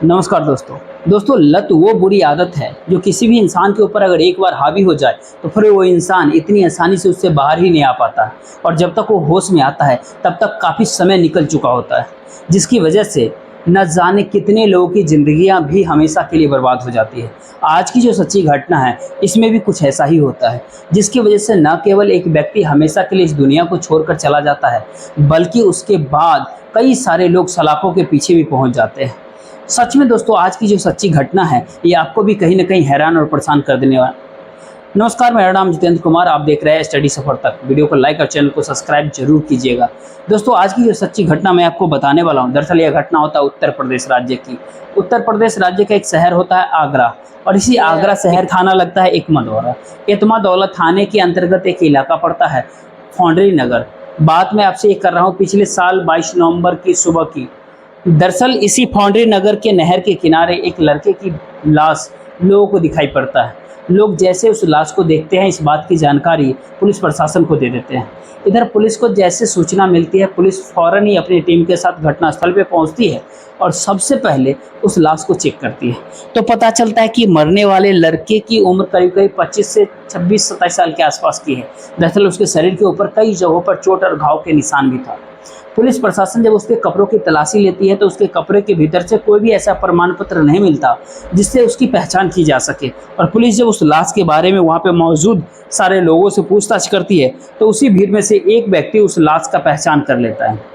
नमस्कार दोस्तों लत वो बुरी आदत है जो किसी भी इंसान के ऊपर अगर एक बार हावी हो जाए तो फिर वो इंसान इतनी आसानी से उससे बाहर ही नहीं आ पाता है। और जब तक वो होश में आता है तब तक काफ़ी समय निकल चुका होता है, जिसकी वजह से न जाने कितने लोगों की ज़िंदगियां भी हमेशा के लिए बर्बाद हो जाती है। आज की जो सच्ची घटना है इसमें भी कुछ ऐसा ही होता है, जिसकी वजह से न केवल एक व्यक्ति हमेशा के लिए इस दुनिया को छोड़कर चला जाता है, बल्कि उसके बाद कई सारे लोग सलाखों के पीछे भी पहुंच जाते हैं। सच में दोस्तों, आज की जो सच्ची घटना है ये आपको भी कहीं न कहीं हैरान और परेशान कर देने वाला। नमस्कार, मेरा नाम जितेंद्र कुमार, आप देख रहे हैं स्टडी सफर तक। वीडियो को लाइक और चैनल को सब्सक्राइब जरूर कीजिएगा। दोस्तों, आज की जो सच्ची घटना मैं आपको बताने वाला हूँ, दरअसल यह घटना होता है उत्तर प्रदेश राज्य की। उत्तर प्रदेश राज्य का एक शहर होता है आगरा, और इसी आगरा शहर थाना लगता है एतमादौला। एतमादौला थाने के अंतर्गत एक इलाका पड़ता है फौंडरी नगर। बात मैं आपसे ये कर रहा हूँ पिछले साल 22 नवंबर की सुबह की। दरअसल इसी फौंडरी नगर के नहर के किनारे एक लड़के की लाश लोगों को दिखाई पड़ता है। लोग जैसे उस लाश को देखते हैं, इस बात की जानकारी पुलिस प्रशासन को दे देते हैं। इधर पुलिस को जैसे सूचना मिलती है, पुलिस फौरन ही अपनी टीम के साथ घटनास्थल पे पहुंचती है और सबसे पहले उस लाश को चेक करती है। तो पता चलता है कि मरने वाले लड़के की उम्र करीब करीब 25 से 26-27 साल के आसपास की है। दरअसल उसके शरीर के ऊपर कई जगहों पर चोट और घाव के निशान भी था। पुलिस प्रशासन जब उसके कपड़ों की तलाशी लेती है तो उसके कपड़े के भीतर से कोई भी ऐसा प्रमाण पत्र नहीं मिलता जिससे उसकी पहचान की जा सके। और पुलिस जब उस लाश के बारे में वहाँ पे मौजूद सारे लोगों से पूछताछ करती है तो उसी भीड़ में से एक व्यक्ति उस लाश का पहचान कर लेता है।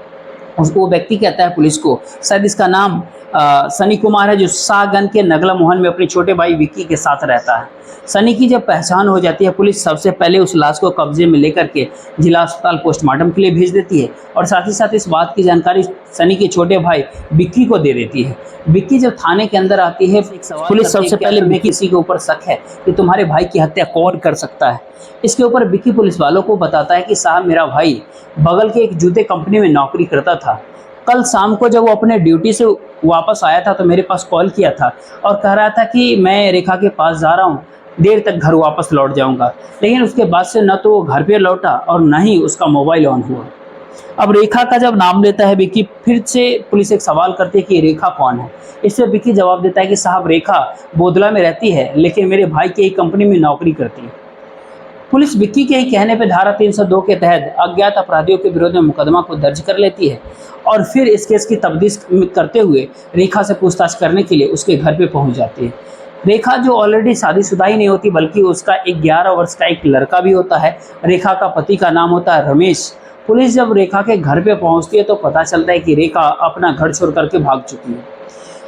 वो व्यक्ति कहता है पुलिस को, शायद इसका नाम सनी कुमार है, जो शाहगंज के नगला मोहन में अपने छोटे भाई विक्की के साथ रहता है। सनी की जब पहचान हो जाती है, पुलिस सबसे पहले उस लाश को कब्जे में लेकर के जिला अस्पताल पोस्टमार्टम के लिए भेज देती है और साथ ही साथ इस बात की जानकारी सनी के छोटे भाई विक्की को दे देती है। विक्की जब थाने के अंदर आती है, पुलिस सबसे पहले विक्की किसी के ऊपर शक है कि तुम्हारे भाई की हत्या कौन कर सकता है। इसके ऊपर विक्की पुलिस वालों को बताता है कि साहब, मेरा भाई बगल के एक जूते कंपनी में नौकरी करता था। कल शाम को जब वो अपने ड्यूटी से वापस आया था तो मेरे पास कॉल किया था और कह रहा था कि मैं रेखा के पास जा रहा हूँ, देर तक घर वापस लौट जाऊंगा। लेकिन उसके बाद से न तो वो घर पे लौटा और न ही उसका मोबाइल ऑन हुआ। अब रेखा का जब नाम लेता है विक्की, फिर से पुलिस एक सवाल करती है कि रेखा कौन है। इससे विक्की जवाब देता है कि साहब, रेखा बोदला में रहती है लेकिन मेरे भाई की एक कंपनी में नौकरी करती है। पुलिस विक्की के ही कहने पर धारा 302 के तहत अज्ञात अपराधियों के विरोध में मुकदमा को दर्ज कर लेती है और फिर इस केस की तफ्तीश करते हुए रेखा से पूछताछ करने के लिए उसके घर पे पहुंच जाती है। रेखा जो ऑलरेडी शादीशुदा ही नहीं होती बल्कि उसका एक 11 वर्ष का एक लड़का भी होता है। रेखा का पति का नाम होता है रमेश। पुलिस जब रेखा के घर पे पहुंचती है तो पता चलता है कि रेखा अपना घर छोड़ करके भाग चुकी है।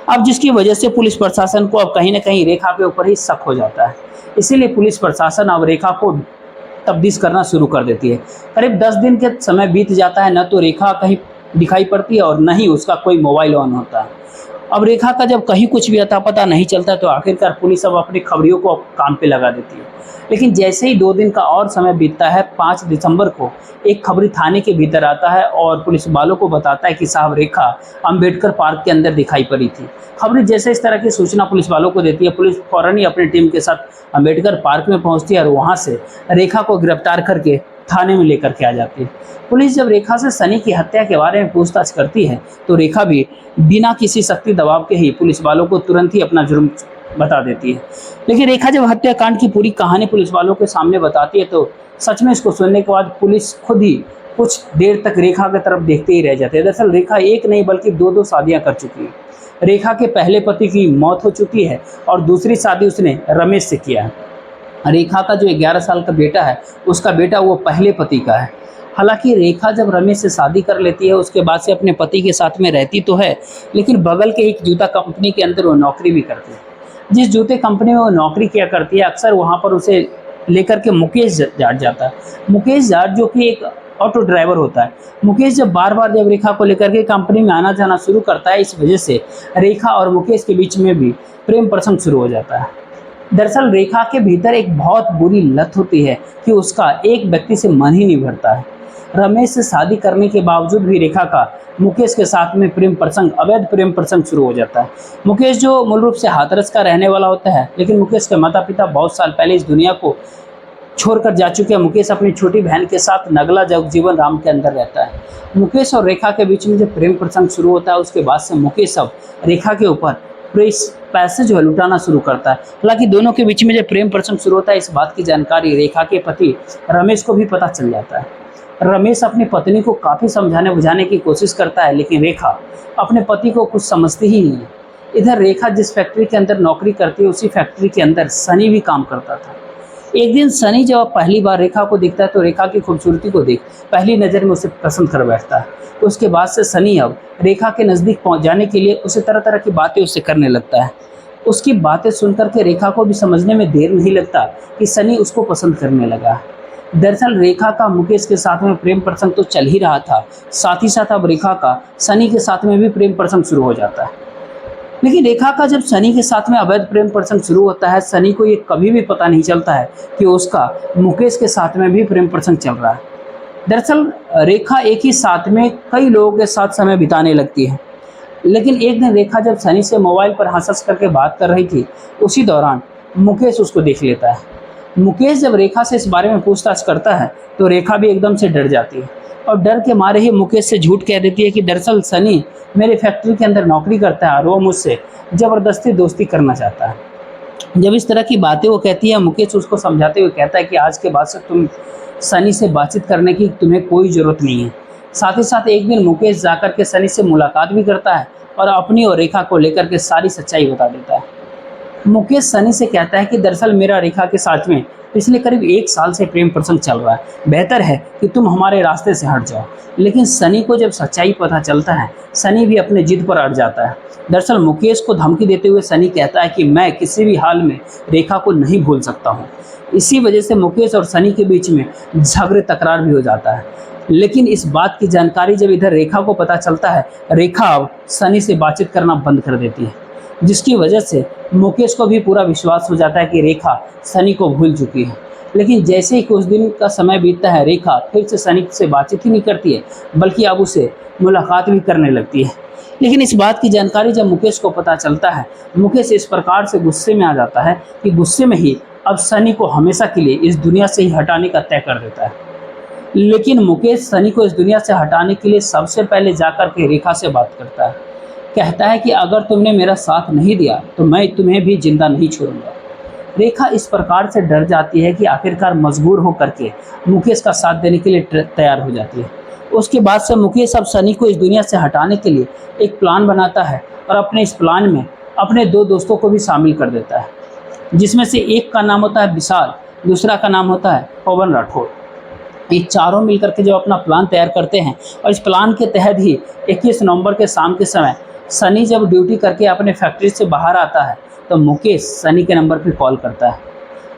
अब जिसकी वजह से पुलिस प्रशासन को अब कहीं ना कहीं रेखा के ऊपर ही शक हो जाता है। इसीलिए पुलिस प्रशासन अब रेखा को तफ्तीश करना शुरू कर देती है। करीब 10 दिन के समय बीत जाता है, न तो रेखा कहीं दिखाई पड़ती है और न ही उसका कोई मोबाइल ऑन होता है। अब रेखा का जब कहीं कुछ भी अता पता नहीं चलता तो आखिरकार पुलिस अब अपने खबरियों को काम पे लगा देती है। लेकिन जैसे ही 2 दिन का और समय बीतता है, 5 दिसंबर को एक खबरी थाने के भीतर आता है और पुलिस वालों को बताता है कि साहब, रेखा अंबेडकर पार्क के अंदर दिखाई पड़ी थी। खबरी जैसे इस तरह की सूचना पुलिस वालों को देती है, पुलिस फौरन ही अपनी टीम के साथ अंबेडकर पार्क में पहुंचती है और वहां से रेखा को गिरफ्तार करके थाने में लेकर के आ जाती है। पुलिस जब रेखा से सनी की हत्या के बारे में पूछताछ करती है तो रेखा भी बिना किसी सख्ती दबाव के ही पुलिस वालों को तुरंत ही अपना जुर्म बता देती है। लेकिन रेखा जब हत्याकांड की पूरी कहानी पुलिस वालों के सामने बताती है तो सच में इसको सुनने के बाद पुलिस खुद ही कुछ देर तक रेखा की तरफ देखते ही रह जाते हैं। दरअसल रेखा एक नहीं बल्कि 2 शादियां कर चुकी है। रेखा के पहले पति की मौत हो चुकी है और दूसरी शादी उसने रमेश से किया है। रेखा का जो 11 साल का बेटा है, उसका बेटा वो पहले पति का है। हालांकि रेखा जब रमेश से शादी कर लेती है उसके बाद से अपने पति के साथ में रहती तो है, लेकिन बगल के एक जूता कंपनी के अंदर वो नौकरी भी करती है। जिस जूते कंपनी में वो नौकरी किया करती है, अक्सर वहाँ पर उसे लेकर के मुकेश जाट जाता है। मुकेश जाट जो कि एक ऑटो ड्राइवर होता है। मुकेश जब बार बार जब रेखा को लेकर के कंपनी में आना जाना शुरू करता है, इस वजह से रेखा और मुकेश के बीच में भी प्रेम प्रसंग शुरू हो जाता है। दरअसल रेखा के भीतर एक बहुत बुरी लत होती है कि उसका एक व्यक्ति से मन ही नहीं भरता है। रमेश से शादी करने के बावजूद भी रेखा का मुकेश के साथ में प्रेम प्रसंग, अवैध प्रेम प्रसंग शुरू हो जाता है। मुकेश जो मूल रूप से हाथरस का रहने वाला होता है, लेकिन मुकेश के माता पिता बहुत साल पहले इस दुनिया को छोड़कर जा चुके मुकेश अपनी छोटी बहन के साथ नगला जगजीवन राम के अंदर रहता है। मुकेश और रेखा के बीच में जब प्रेम प्रसंग शुरू होता है उसके बाद से मुकेश अब रेखा के ऊपर पैसे जो है लुटाना शुरू करता है। हालांकि दोनों के बीच में जब प्रेम प्रसंग शुरू होता है इस बात की जानकारी रेखा के पति रमेश को भी पता चल जाता है। रमेश अपनी पत्नी को काफ़ी समझाने बुझाने की कोशिश करता है, लेकिन रेखा अपने पति को कुछ समझती ही नहीं है। इधर रेखा जिस फैक्ट्री के अंदर नौकरी करती है उसी फैक्ट्री के अंदर सनी भी काम करता था। एक दिन सनी जब पहली बार रेखा को दिखता है तो रेखा की खूबसूरती को देख पहली नज़र में उसे पसंद कर बैठता है। उसके बाद से सनी अब रेखा के नज़दीक पहुंच जाने के लिए उसे तरह तरह की बातें उससे करने लगता है। उसकी बातें सुनकर के रेखा को भी समझने में देर नहीं लगता कि सनी उसको पसंद करने लगा। दरअसल रेखा का मुकेश के साथ में प्रेम प्रसंग तो चल ही रहा था, साथ ही साथ अब रेखा का सनी के साथ में भी प्रेम प्रसंग शुरू हो जाता है। लेकिन रेखा का जब सनी के साथ में अवैध प्रेम प्रसंग शुरू होता है सनी को ये कभी भी पता नहीं चलता है कि उसका मुकेश के साथ में भी प्रेम प्रसंग चल रहा है। दरअसल रेखा एक ही साथ में कई लोगों के साथ समय बिताने लगती है। लेकिन एक दिन रेखा जब सनी से मोबाइल पर हंस करके बात कर रही थी उसी दौरान मुकेश उसको देख लेता है। मुकेश जब रेखा से इस बारे में पूछताछ करता है तो रेखा भी एकदम से डर जाती है और डर के मारे ही मुकेश से झूठ कह देती है कि दरअसल सनी मेरे फैक्ट्री के अंदर नौकरी करता है और वो मुझसे ज़बरदस्ती दोस्ती करना चाहता है। जब इस तरह की बातें वो कहती है मुकेश उसको समझाते हुए कहता है कि आज के बाद से तुम सनी से बातचीत करने की तुम्हें कोई ज़रूरत नहीं है। साथ ही साथ एक दिन मुकेश जाकर के सनी से मुलाकात भी करता है और अपनी और रेखा को लेकर के सारी सच्चाई बता देता है। मुकेश सनी से कहता है कि दरअसल मेरा रेखा के साथ में पिछले करीब 1 साल से प्रेम प्रसंग चल रहा है, बेहतर है कि तुम हमारे रास्ते से हट जाओ। लेकिन सनी को जब सच्चाई पता चलता है सनी भी अपने जिद पर अड़ जाता है। दरअसल मुकेश को धमकी देते हुए सनी कहता है कि मैं किसी भी हाल में रेखा को नहीं भूल सकता हूँ। इसी वजह से मुकेश और सनी के बीच में झगड़े तकरार भी हो जाता है। लेकिन इस बात की जानकारी जब इधर रेखा को पता चलता है रेखा अब सनी से बातचीत करना बंद कर देती है, जिसकी वजह से मुकेश को भी पूरा विश्वास हो जाता है कि रेखा सनी को भूल चुकी है। लेकिन जैसे ही कुछ दिन का समय बीतता है रेखा फिर से सनी से बातचीत ही नहीं करती है बल्कि अब उसे मुलाकात भी करने लगती है। लेकिन इस बात की जानकारी जब मुकेश को पता चलता है मुकेश इस प्रकार से गुस्से में आ जाता है कि गुस्से में ही अब सनी को हमेशा के लिए इस दुनिया से ही हटाने का तय कर देता है। लेकिन मुकेश सनी को इस दुनिया से हटाने के लिए सबसे पहले जाकर के रेखा से बात करता है। कहता है कि अगर तुमने मेरा साथ नहीं दिया तो मैं तुम्हें भी जिंदा नहीं छोड़ूंगा। रेखा इस प्रकार से डर जाती है कि आखिरकार मजबूर होकर के मुकेश का साथ देने के लिए तैयार हो जाती है। उसके बाद से मुकेश अब सनी को इस दुनिया से हटाने के लिए एक प्लान बनाता है और अपने इस प्लान में अपने 2 दोस्तों को भी शामिल कर देता है, जिसमें से एक का नाम होता है विशाल, दूसरा का नाम होता है पवन राठौर। ये चारों मिलकर के जो अपना प्लान तैयार करते हैं और इस प्लान के तहत ही 21 नवंबर के शाम के समय सनी जब ड्यूटी करके अपने फैक्ट्री से बाहर आता है तो मुकेश सनी के नंबर पर कॉल करता है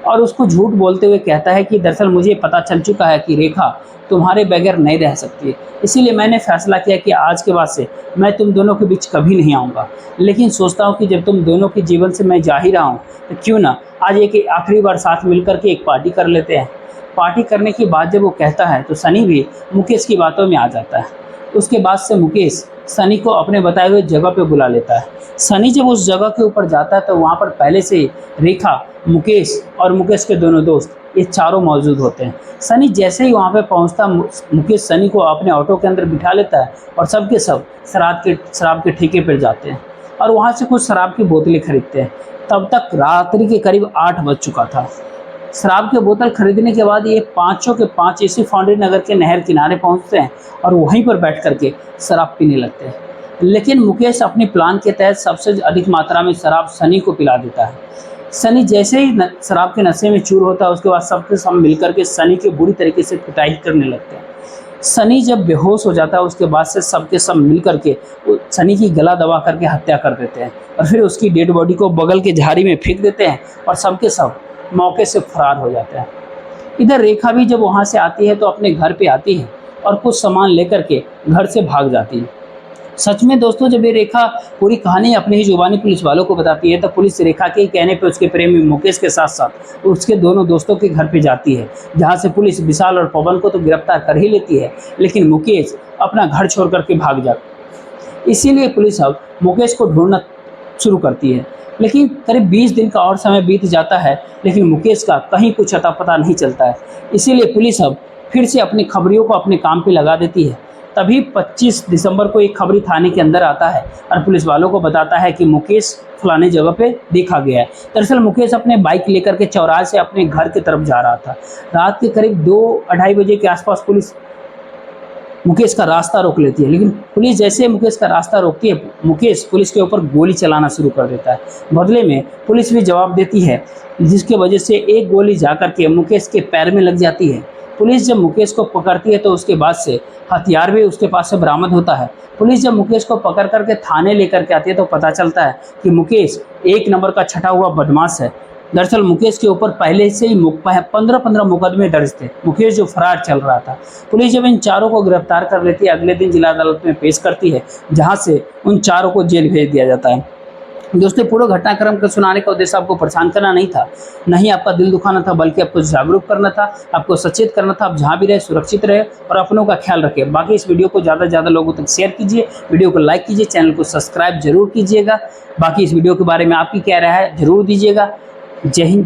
और उसको झूठ बोलते हुए कहता है कि दरअसल मुझे पता चल चुका है कि रेखा तुम्हारे बगैर नहीं रह सकती, इसीलिए मैंने फैसला किया कि आज के बाद से मैं तुम दोनों के बीच कभी नहीं आऊँगा। लेकिन सोचता हूँ कि जब तुम दोनों के जीवन से मैं जा ही रहा हूँ तो क्यों ना आज एक आखिरी बार साथ मिलकर के एक पार्टी कर लेते हैं। पार्टी करने की बात जब वो कहता है तो सनी भी मुकेश की बातों में आ जाता है। उसके बाद से मुकेश सनी को अपने बताए हुए जगह पे बुला लेता है। सनी जब उस जगह के ऊपर जाता है तो वहाँ पर पहले से ही रेखा, मुकेश और मुकेश के दोनों दोस्त ये चारों मौजूद होते हैं। सनी जैसे ही वहाँ पे पहुँचता मुकेश सनी को अपने ऑटो के अंदर बिठा लेता है और सब के सब शराब के ठेके पर जाते हैं और वहाँ से कुछ शराब की बोतलें खरीदते हैं। तब तक रात्रि के करीब 8 बज चुका था। शराब की बोतल खरीदने के बाद ये पाँचों के 5 इसी फाउंड्री नगर के नहर किनारे पहुंचते हैं और वहीं पर बैठ करके शराब पीने लगते हैं। लेकिन मुकेश अपने प्लान के तहत सबसे अधिक मात्रा में शराब सनी को पिला देता है। सनी जैसे ही शराब के नशे में चूर होता है उसके बाद सबके सब मिलकर के सनी के बुरी तरीके से पिटाई करने लगते हैं। सनी जब बेहोश हो जाता है उसके बाद से सबके सब मिल करके सनी की गला दबा करके हत्या कर देते हैं और फिर उसकी डेड बॉडी को बगल के झाड़ी में फेंक देते हैं और सबके सब मौके से फरार हो जाते हैं। इधर रेखा भी जब वहाँ से आती है तो अपने घर पे आती है और कुछ सामान लेकर के घर से भाग जाती है। सच में दोस्तों जब ये रेखा पूरी कहानी अपनी ही जुबानी पुलिस वालों को बताती है तो पुलिस रेखा के कहने पे उसके प्रेमी मुकेश के साथ साथ उसके दोनों दोस्तों के घर पे जाती है, जहाँ से पुलिस विशाल और पवन को तो गिरफ्तार कर ही लेती है, लेकिन मुकेश अपना घर छोड़ करके भाग जाता है। इसीलिए पुलिस अब मुकेश को ढूंढना शुरू करती है। लेकिन करीब 20 दिन का और समय बीत जाता है, लेकिन मुकेश का कहीं कुछ अता पता नहीं चलता है। इसीलिए पुलिस अब फिर से अपनी खबरियों को अपने काम पे लगा देती है। तभी 25 दिसंबर को एक खबरी थाने के अंदर आता है और पुलिस वालों को बताता है कि मुकेश फलाने जगह पे देखा गया है। दरअसल मुकेश अपने बाइक लेकर के चौराहे से अपने घर की तरफ जा रहा था। रात के करीब 2-2:30 बजे के आसपास पुलिस मुकेश का रास्ता रोक लेती है, लेकिन पुलिस जैसे मुकेश का रास्ता रोकती है, मुकेश पुलिस के ऊपर गोली चलाना शुरू कर देता है। बदले में पुलिस भी जवाब देती है, जिसकी वजह से एक गोली जाकर के मुकेश के पैर में लग जाती है। पुलिस जब मुकेश को पकड़ती है तो उसके बाद से हथियार भी उसके पास से बरामद होता है। पुलिस जब मुकेश को पकड़ करके थाने लेकर के आती है तो पता चलता है कि मुकेश एक नंबर का छटा हुआ बदमाश है। दरअसल मुकेश के ऊपर पहले से ही 15 मुकदमे दर्ज थे। मुकेश जो फरार चल रहा था। पुलिस जब इन चारों को गिरफ्तार कर लेती है, अगले दिन जिला अदालत में पेश करती है, जहां से उन चारों को जेल भेज दिया जाता है। दोस्तों, पूरा घटनाक्रम को सुनाने का उद्देश्य आपको परेशान करना नहीं था, न ही आपका दिल दुखाना था, बल्कि आपको जागरूक करना था, आपको सचेत करना था। आप जहाँ भी रहे सुरक्षित रहे और अपनों का ख्याल रखें। बाकी इस वीडियो को ज़्यादा से ज़्यादा लोगों तक शेयर कीजिए, वीडियो को लाइक कीजिए, चैनल को सब्सक्राइब जरूर कीजिएगा। बाकी इस वीडियो के बारे में आपकी क्या राय है जरूर दीजिएगा। जय हिंद।